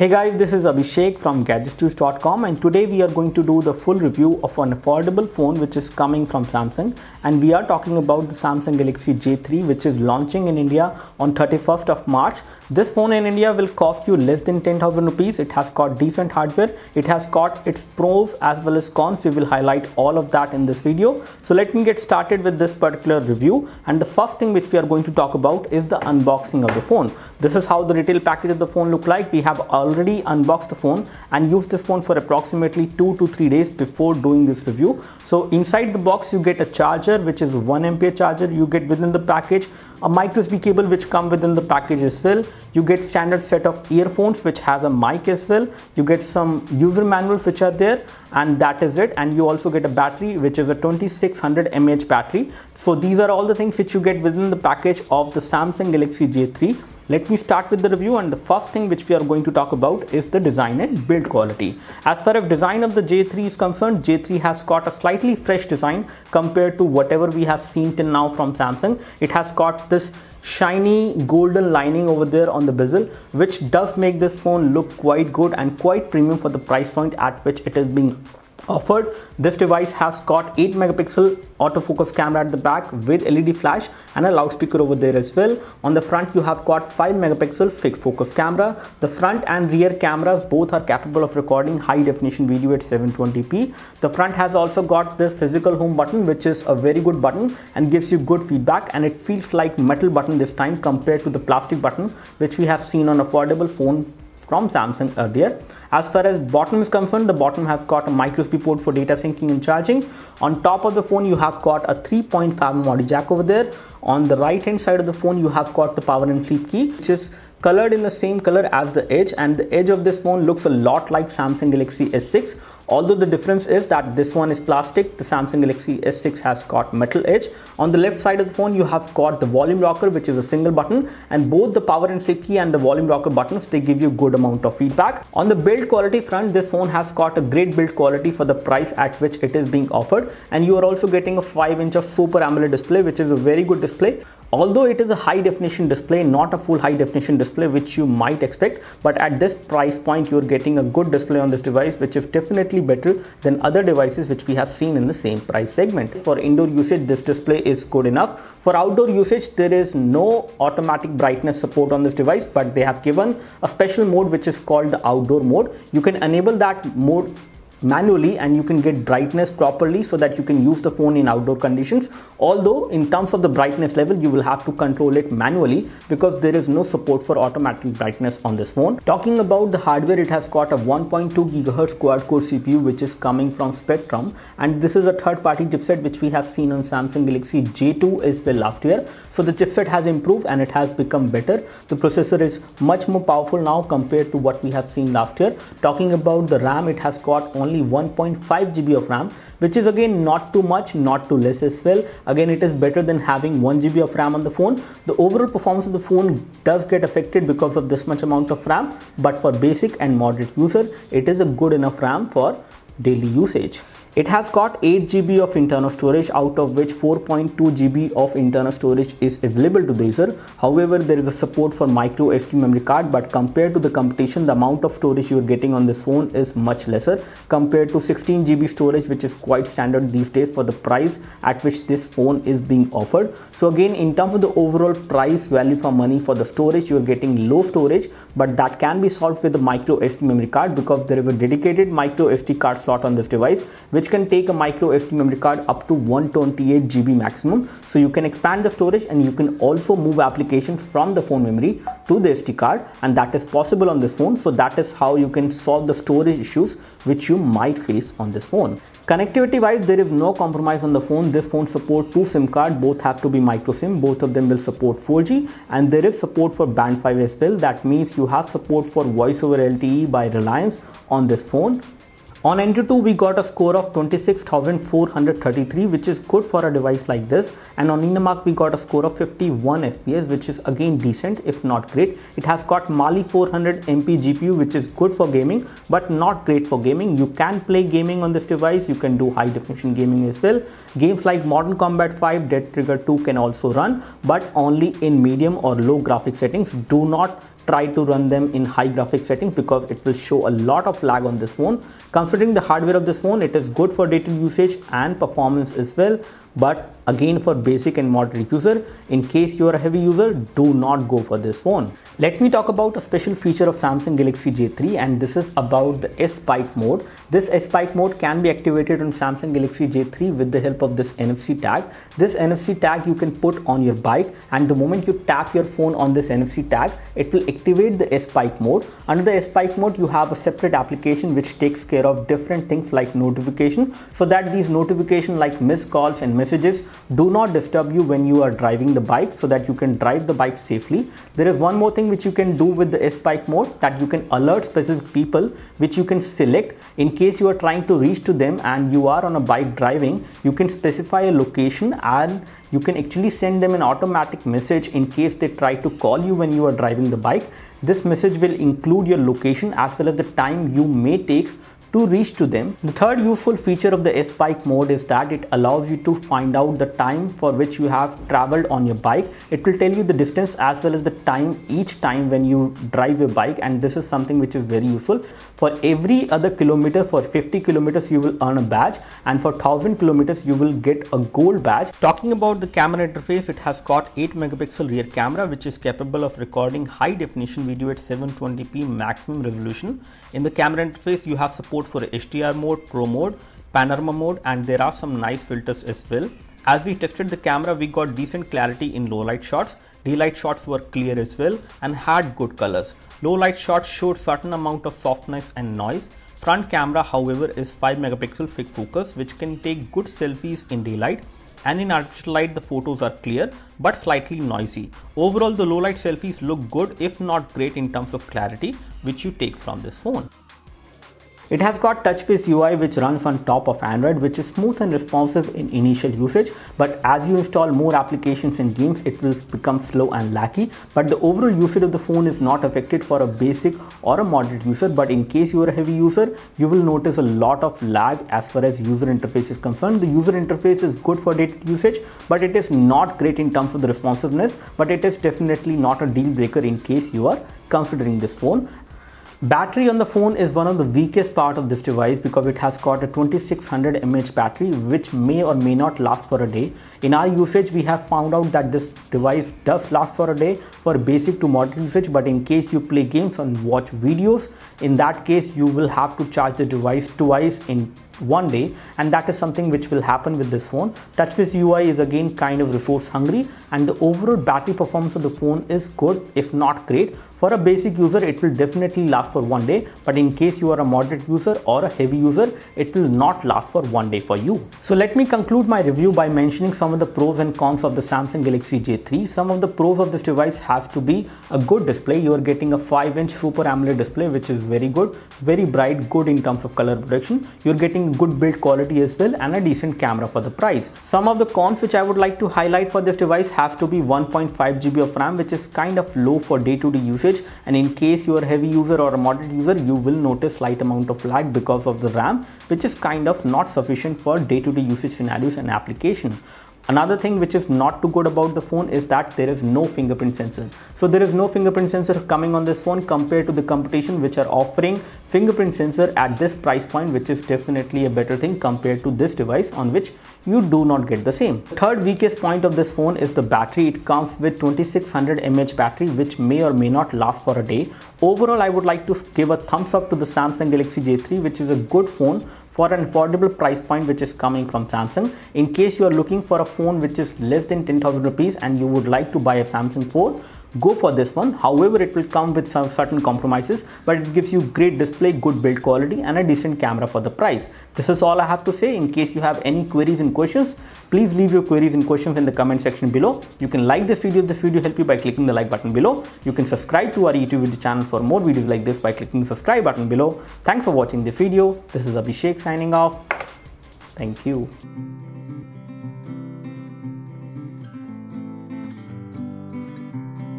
Hey guys, this is Abhishek from GadgetsToUse.com, and today we are going to do the full review of an affordable phone which is coming from Samsung, and we are talking about the Samsung Galaxy J3 which is launching in India on 31st of March. This phone in India will cost you less than 10,000 rupees. It has got decent hardware, it has got its pros as well as cons. We will highlight all of that in this video. So let me get started with this particular review, and the first thing which we are going to talk about is the unboxing of the phone. This is how the retail package of the phone look like. We have already unboxed the phone and used this phone for approximately 2 to 3 days before doing this review. So inside the box you get a charger which is 1 ampere charger. You get within the package a microSD cable which come within the package as well. You get standard set of earphones which has a mic as well. You get some user manuals which are there, and that is it. And you also get a battery which is a 2600 mAh battery. So these are all the things which you get within the package of the Samsung Galaxy J3. Let me start with the review, and the first thing which we are going to talk about is the design and build quality. As far as design of the J3 is concerned, J3 has got a slightly fresh design compared to whatever we have seen till now from Samsung. It has got this shiny golden lining over there on the bezel, which does make this phone look quite good and quite premium for the price point at which it is being offered. This device has got 8 megapixel autofocus camera at the back with LED flash and a loudspeaker over there as well. On the front you have got 5 megapixel fixed focus camera. The front and rear cameras both are capable of recording high definition video at 720p. The front has also got this physical home button, which is a very good button and gives you good feedback, and it feels like metal button this time compared to the plastic button which we have seen on affordable phone from Samsung earlier. As far as bottom is concerned, the bottom has got a microSD port for data syncing and charging. On top of the phone you have got a 3.5mm audio jack over there. On the right hand side of the phone you have got the power and sleep key, which is colored in the same color as the edge, and the edge of this phone looks a lot like Samsung Galaxy S6, although the difference is that this one is plastic. The Samsung Galaxy S6 has got metal edge. On the left side of the phone you have got the volume rocker, which is a single button, and both the power and sleep key and the volume rocker buttons, they give you good amount of feedback. On the build quality front, this phone has got a great build quality for the price at which it is being offered, and you are also getting a 5-inch of Super AMOLED display, which is a very good display. Although it is a high definition display, not a full high definition display which you might expect, but at this price point you are getting a good display on this device, which is definitely better than other devices which we have seen in the same price segment. For indoor usage this display is good enough. For outdoor usage there is no automatic brightness support on this device, but they have given a special mode which is called the outdoor mode. You can enable that mode manually and you can get brightness properly so that you can use the phone in outdoor conditions, although in terms of the brightness level you will have to control it manually because there is no support for automatic brightness on this phone. Talking about the hardware, it has got a 1.2 GHz quad core CPU which is coming from Spreadtrum, and this is a third party chipset which we have seen on Samsung Galaxy J2 as well last year. So the chipset has improved and it has become better. The processor is much more powerful now compared to what we have seen last year. Talking about the RAM, it has got only 1.5 GB of RAM, which is again not too much, not too less as well. Again, it is better than having 1 GB of RAM on the phone. The overall performance of the phone does get affected because of this much amount of RAM, but for basic and moderate user it is a good enough RAM for daily usage. It has got 8 GB of internal storage, out of which 4.2 GB of internal storage is available to the user. However, there is a support for microSD memory card, but compared to the competition, the amount of storage you are getting on this phone is much lesser compared to 16 GB storage, which is quite standard these days for the price at which this phone is being offered. So again, in terms of the overall price value for money for the storage, you are getting low storage, but that can be solved with the microSD memory card because there is a dedicated microSD card slot on this device, which can take a microSD memory card up to 128 GB maximum. So you can expand the storage and you can also move applications from the phone memory to the SD card, and that is possible on this phone. So that is how you can solve the storage issues which you might face on this phone. Connectivity wise, there is no compromise on the phone. This phone supports 2 SIM cards, both have to be micro SIM, both of them will support 4G, and there is support for band 5 as well. That means you have support for voice over LTE by Reliance on this phone. On Antutu, we got a score of 26,433, which is good for a device like this. And on Inamark, we got a score of 51 FPS, which is again decent, if not great. It has got Mali 400 MP GPU, which is good for gaming, but not great for gaming. You can play gaming on this device. You can do high definition gaming as well. Games like Modern Combat 5, Dead Trigger 2 can also run, but only in medium or low graphic settings. Do not try to run them in high graphics settings because it will show a lot of lag on this phone. Considering the hardware of this phone, it is good for data usage and performance as well, but again, for basic and moderate user, in case you are a heavy user, do not go for this phone. Let me talk about a special feature of Samsung Galaxy J3, and this is about the S-Bike mode. This S-Bike mode can be activated on Samsung Galaxy J3 with the help of this NFC tag. This NFC tag you can put on your bike, and the moment you tap your phone on this NFC tag, it will activate the S-Bike mode. Under the S-Bike mode, you have a separate application which takes care of different things like notification, so that these notifications like missed calls and messages do not disturb you when you are driving the bike, so that you can drive the bike safely. There is one more thing which you can do with the S-Bike mode, that you can alert specific people which you can select. In case you are trying to reach to them and you are on a bike driving, you can specify a location and you can actually send them an automatic message in case they try to call you when you are driving the bike. This message will include your location as well as the time you may take to reach to them. The third useful feature of the S-Bike mode is that it allows you to find out the time for which you have traveled on your bike. It will tell you the distance as well as the time each time when you drive your bike, and this is something which is very useful. For every other kilometer, for 50 kilometers you will earn a badge, and for 1000 kilometers you will get a gold badge. Talking about the camera interface, it has got 8 megapixel rear camera which is capable of recording high definition video at 720p maximum resolution. In the camera interface, you have support for HDR mode, Pro mode, panorama mode, and there are some nice filters as well. As we tested the camera, we got decent clarity in low light shots. Daylight shots were clear as well and had good colors. Low light shots showed certain amount of softness and noise. Front camera, however, is 5 megapixel fixed focus which can take good selfies in daylight, and in artificial light the photos are clear but slightly noisy. Overall, the low light selfies look good if not great in terms of clarity which you take from this phone. It has got touch-based UI which runs on top of Android, which is smooth and responsive in initial usage, but as you install more applications and games, it will become slow and laggy. But the overall usage of the phone is not affected for a basic or a moderate user, but in case you are a heavy user, you will notice a lot of lag as far as user interface is concerned. The user interface is good for data usage, but it is not great in terms of the responsiveness, but it is definitely not a deal breaker in case you are considering this phone. Battery on the phone is one of the weakest part of this device because it has got a 2600 mAh battery which may or may not last for a day. In our usage, we have found out that this device does last for a day for basic to moderate usage, but in case you play games and watch videos, in that case you will have to charge the device twice in one day, and that is something which will happen with this phone. Touch-based UI is again kind of resource hungry, and the overall battery performance of the phone is good if not great. For a basic user, it will definitely last for one day, but in case you are a moderate user or a heavy user, it will not last for one day for you. So let me conclude my review by mentioning some of the pros and cons of the Samsung Galaxy J3. Some of the pros of this device has to be a good display. You are getting a 5-inch Super AMOLED display which is very good, very bright, good in terms of color protection. You're getting good build quality as well and a decent camera for the price. Some of the cons which I would like to highlight for this device has to be 1.5 GB of RAM, which is kind of low for day-to-day usage, and in case you are a heavy user or a moderate user, you will notice slight amount of lag because of the RAM, which is kind of not sufficient for day-to-day usage scenarios and application. Another thing which is not too good about the phone is that there is no fingerprint sensor. So there is no fingerprint sensor coming on this phone compared to the competition which are offering fingerprint sensor at this price point, which is definitely a better thing compared to this device on which you do not get the same. The third weakest point of this phone is the battery. It comes with 2600 mAh battery which may or may not last for a day. Overall, I would like to give a thumbs up to the Samsung Galaxy J3, which is a good phone for an affordable price point which is coming from Samsung. In case you are looking for a phone which is less than 10,000 rupees and you would like to buy a Samsung phone, go for this one. However, it will come with some certain compromises, but it gives you great display, good build quality and a decent camera for the price. This is all I have to say. In case you have any queries and questions, please leave your queries and questions in the comment section below. You can like this video if this video helped you by clicking the like button below. You can subscribe to our YouTube video channel for more videos like this by clicking the subscribe button below. Thanks for watching this video. This is Abhishek signing off. Thank you.